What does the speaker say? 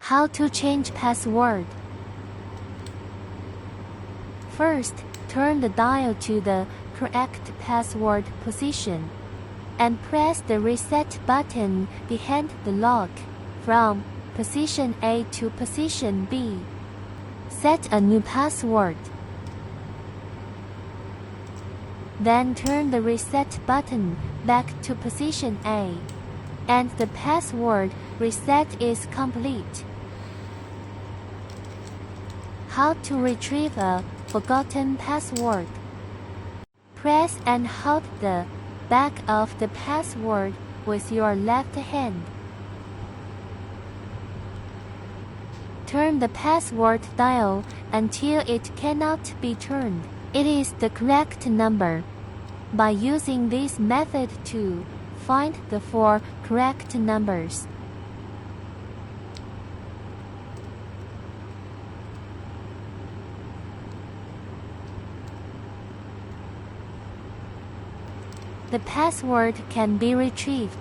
How to change password. First, turn the dial to the correct password position and press the reset button behind the lock from position A to position B. Set a new password. Then turn the reset button back to position A, and the password reset is complete. How to retrieve a forgotten password. Press and hold the back of the password with your left hand. Turn the password dial until it cannot be turned. It is the correct number. By using this method to find the 4 correct numbers. The password can be retrieved.